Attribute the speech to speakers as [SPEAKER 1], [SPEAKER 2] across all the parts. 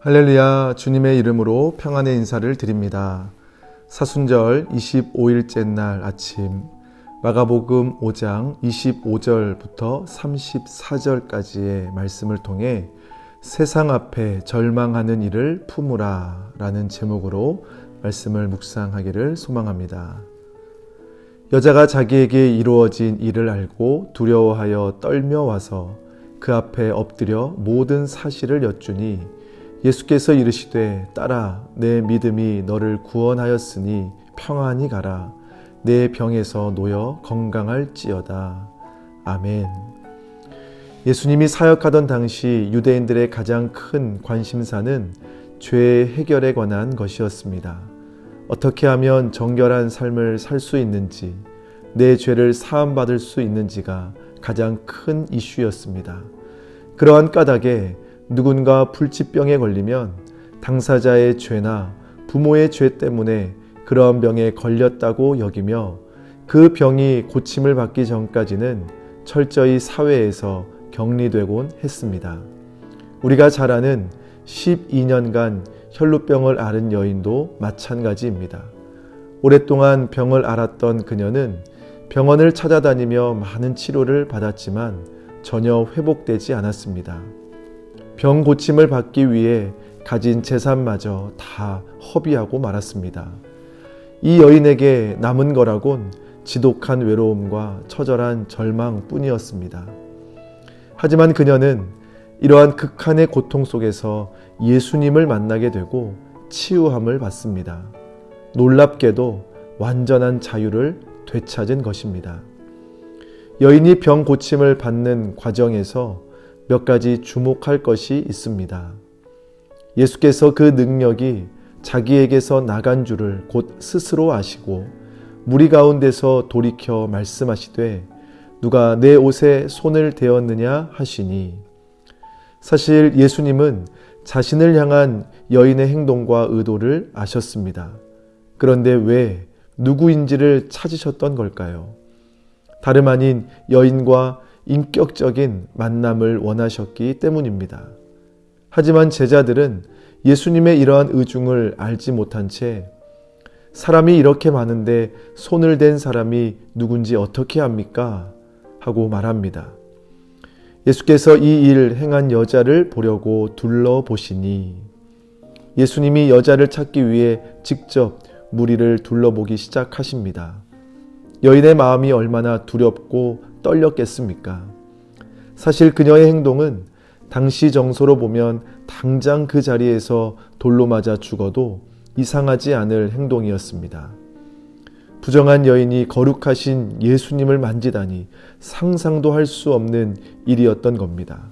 [SPEAKER 1] 할렐루야, 주님의 이름으로 평안의 인사를 드립니다. 사순절 25일째 날 아침, 마가복음 5장 25절부터 34절까지의 말씀을 통해 세상 앞에 절망하는 일을 품으라 라는 제목으로 말씀을 묵상하기를 소망합니다. 여자가 자기에게 이루어진 일을 알고 두려워하여 떨며 와서 그 앞에 엎드려 모든 사실을 여쭈니 예수께서 이르시되 딸아 내 믿음이 너를 구원하였으니 평안히 가라 내 병에서 놓여 건강할지어다. 아멘. 예수님이 사역하던 당시 유대인들의 가장 큰 관심사는 죄 해결에 관한 것이었습니다. 어떻게 하면 정결한 삶을 살 수 있는지, 내 죄를 사함받을 수 있는지가 가장 큰 이슈였습니다. 그러한 까닭에 누군가 불치병에 걸리면 당사자의 죄나 부모의 죄 때문에 그러한 병에 걸렸다고 여기며 그 병이 고침을 받기 전까지는 철저히 사회에서 격리되곤 했습니다. 우리가 잘 아는 12년간 혈루병을 앓은 여인도 마찬가지입니다. 오랫동안 병을 앓았던 그녀는 병원을 찾아다니며 많은 치료를 받았지만 전혀 회복되지 않았습니다. 병 고침을 받기 위해 가진 재산마저 다 허비하고 말았습니다. 이 여인에게 남은 거라곤 지독한 외로움과 처절한 절망뿐이었습니다. 하지만 그녀는 이러한 극한의 고통 속에서 예수님을 만나게 되고 치유함을 받습니다. 놀랍게도 완전한 자유를 되찾은 것입니다. 여인이 병 고침을 받는 과정에서 몇 가지 주목할 것이 있습니다. 예수께서 그 능력이 자기에게서 나간 줄을 곧 스스로 아시고 무리 가운데서 돌이켜 말씀하시되 누가 내 옷에 손을 대었느냐 하시니, 사실 예수님은 자신을 향한 여인의 행동과 의도를 아셨습니다. 그런데 왜 누구인지를 찾으셨던 걸까요? 다름 아닌 여인과 인격적인 만남을 원하셨기 때문입니다. 하지만 제자들은 예수님의 이러한 의중을 알지 못한 채 사람이 이렇게 많은데 손을 댄 사람이 누군지 어떻게 합니까? 하고 말합니다. 예수께서 이 일 행한 여자를 보려고 둘러보시니, 예수님이 여자를 찾기 위해 직접 무리를 둘러보기 시작하십니다. 여인의 마음이 얼마나 두렵고 떨렸겠습니까? 사실 그녀의 행동은 당시 정서로 보면 당장 그 자리에서 돌로 맞아 죽어도 이상하지 않을 행동이었습니다. 부정한 여인이 거룩하신 예수님을 만지다니 상상도 할 수 없는 일이었던 겁니다.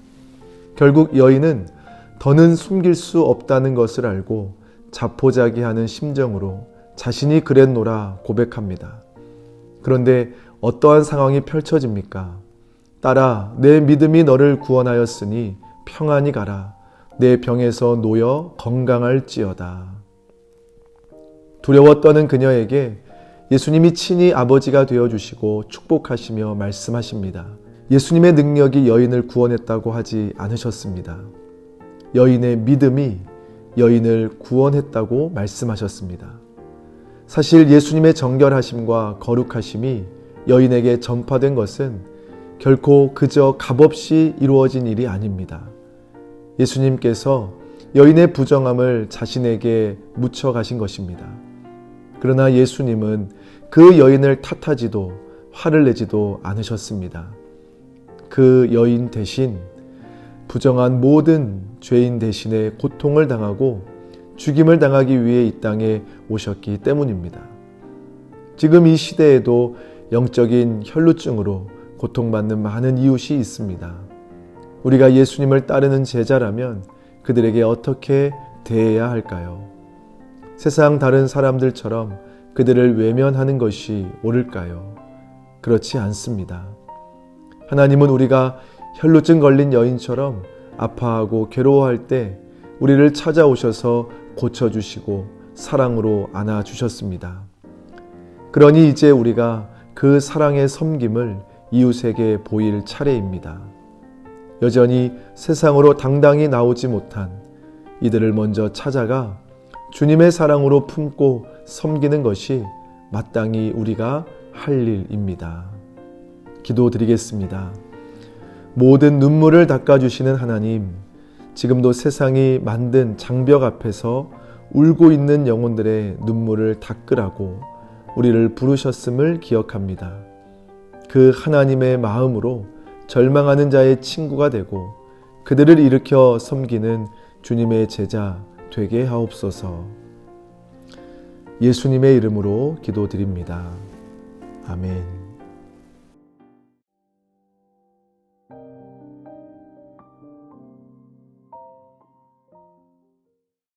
[SPEAKER 1] 결국 여인은 더는 숨길 수 없다는 것을 알고 자포자기하는 심정으로 자신이 그랬노라 고백합니다. 그런데 어떠한 상황이 펼쳐집니까? 딸아, 내 믿음이 너를 구원하였으니 평안히 가라. 내 병에서 놓여 건강할지어다. 두려워 떠는 그녀에게 예수님이 친히 아버지가 되어주시고 축복하시며 말씀하십니다. 예수님의 능력이 여인을 구원했다고 하지 않으셨습니다. 여인의 믿음이 여인을 구원했다고 말씀하셨습니다. 사실 예수님의 정결하심과 거룩하심이 여인에게 전파된 것은 결코 그저 값없이 이루어진 일이 아닙니다. 예수님께서 여인의 부정함을 자신에게 묻혀 가신 것입니다. 그러나 예수님은 그 여인을 탓하지도 화를 내지도 않으셨습니다. 그 여인 대신 부정한 모든 죄인 대신에 고통을 당하고 죽임을 당하기 위해 이 땅에 오셨기 때문입니다. 지금 이 시대에도 영적인 혈루증으로 고통받는 많은 이웃이 있습니다. 우리가 예수님을 따르는 제자라면 그들에게 어떻게 대해야 할까요? 세상 다른 사람들처럼 그들을 외면하는 것이 옳을까요? 그렇지 않습니다. 하나님은 우리가 혈루증 걸린 여인처럼 아파하고 괴로워할 때 우리를 찾아오셔서 고쳐주시고 사랑으로 안아주셨습니다. 그러니 이제 우리가 그 사랑의 섬김을 이웃에게 보일 차례입니다. 여전히 세상으로 당당히 나오지 못한 이들을 먼저 찾아가 주님의 사랑으로 품고 섬기는 것이 마땅히 우리가 할 일입니다. 기도드리겠습니다. 모든 눈물을 닦아주시는 하나님, 지금도 세상이 만든 장벽 앞에서 울고 있는 영혼들의 눈물을 닦으라고 우리를 부르셨음을 기억합니다. 그 하나님의 마음으로 절망하는 자의 친구가 되고 그들을 일으켜 섬기는 주님의 제자 되게 하옵소서. 예수님의 이름으로 기도드립니다. 아멘.